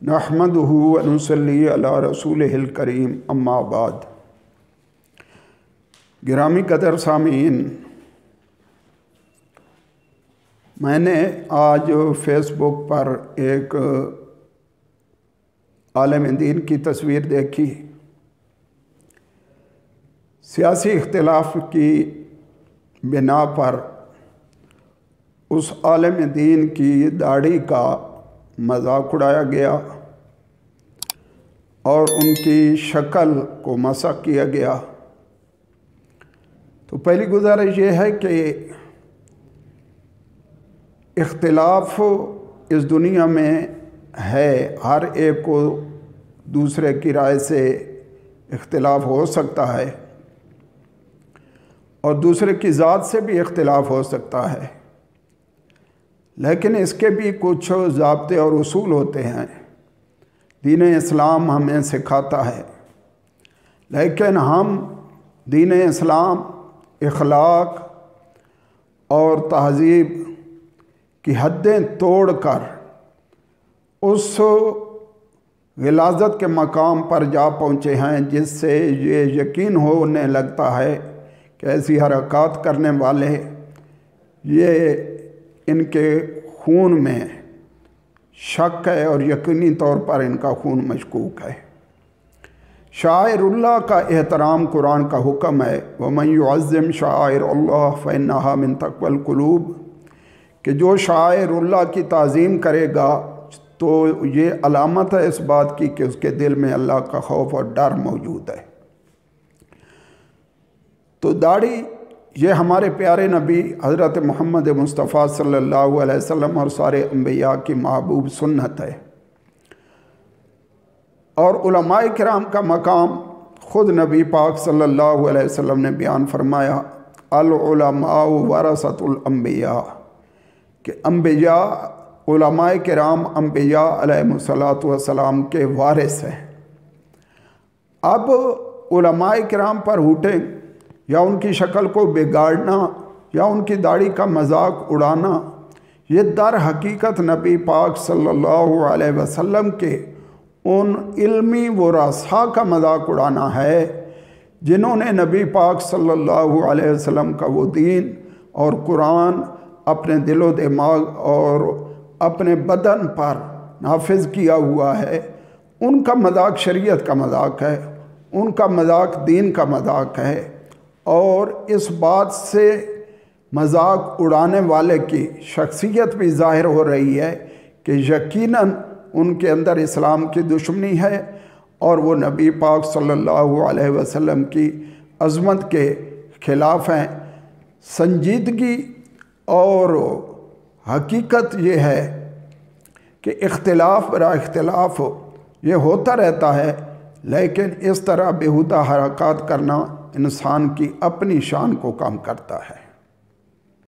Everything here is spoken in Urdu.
نحمدہ و نصلی علی رسولہ الکریم اما بعد۔ گرامی قدر سامعین، میں نے آج فیس بک پر ایک عالم دین کی تصویر دیکھی۔ سیاسی اختلاف کی بنا پر اس عالم دین کی داڑھی کا مذاق اڑایا گیا اور ان کی شکل کو مسخ کیا گیا۔ تو پہلی گزارش یہ ہے کہ اختلاف اس دنیا میں ہے، ہر ایک کو دوسرے کی رائے سے اختلاف ہو سکتا ہے اور دوسرے کی ذات سے بھی اختلاف ہو سکتا ہے، لیکن اس کے بھی کچھ ضابطے اور اصول ہوتے ہیں۔ دین اسلام ہمیں سکھاتا ہے، لیکن ہم دین اسلام اخلاق اور تہذیب کی حدیں توڑ کر اس غلاظت کے مقام پر جا پہنچے ہیں جس سے یہ یقین ہونے لگتا ہے کہ ایسی حرکات کرنے والے یہ ان کے خون میں شک ہے اور یقینی طور پر ان کا خون مشکوک ہے۔ شعائر اللہ کا احترام قرآن کا حکم ہے، وَمَن يُعَظِّمْ شَعَائِرَ اللَّهِ فَإِنَّهَا مِن تَقْوَى الْقُلُوبِ، کہ جو شعائر اللہ کی تعظیم کرے گا تو یہ علامت ہے اس بات کی کہ اس کے دل میں اللہ کا خوف اور ڈر موجود ہے۔ تو داڑھی یہ ہمارے پیارے نبی حضرت محمد مصطفیٰ صلی اللہ علیہ وسلم اور سارے انبیاء کی محبوب سنت ہے، اور علماء کرام کا مقام خود نبی پاک صلی اللہ علیہ وسلم نے بیان فرمایا، العلماء ورثۃ الانبیاء، کہ انبیاء علماء کرام انبیاء علیہ السلام کے وارث ہیں۔ اب علماء کرام پر ہوٹیں یا ان کی شکل کو بگاڑنا یا ان کی داڑھی کا مذاق اڑانا، یہ در حقیقت نبی پاک صلی اللہ علیہ وسلم کے ان علمی ورثاء کا مذاق اڑانا ہے جنہوں نے نبی پاک صلی اللہ علیہ وسلم کا وہ دین اور قرآن اپنے دل و دماغ اور اپنے بدن پر نافذ کیا ہوا ہے۔ ان کا مذاق شریعت کا مذاق ہے، ان کا مذاق دین کا مذاق ہے، اور اس بات سے مذاق اڑانے والے کی شخصیت بھی ظاہر ہو رہی ہے کہ یقیناً ان کے اندر اسلام کی دشمنی ہے اور وہ نبی پاک صلی اللہ علیہ وسلم کی عظمت کے خلاف ہیں۔ سنجیدگی اور حقیقت یہ ہے کہ اختلاف برا اختلاف یہ ہوتا رہتا ہے، لیکن اس طرح بیہودہ حرکات کرنا انسان کی اپنی شان کو کم کرتا ہے۔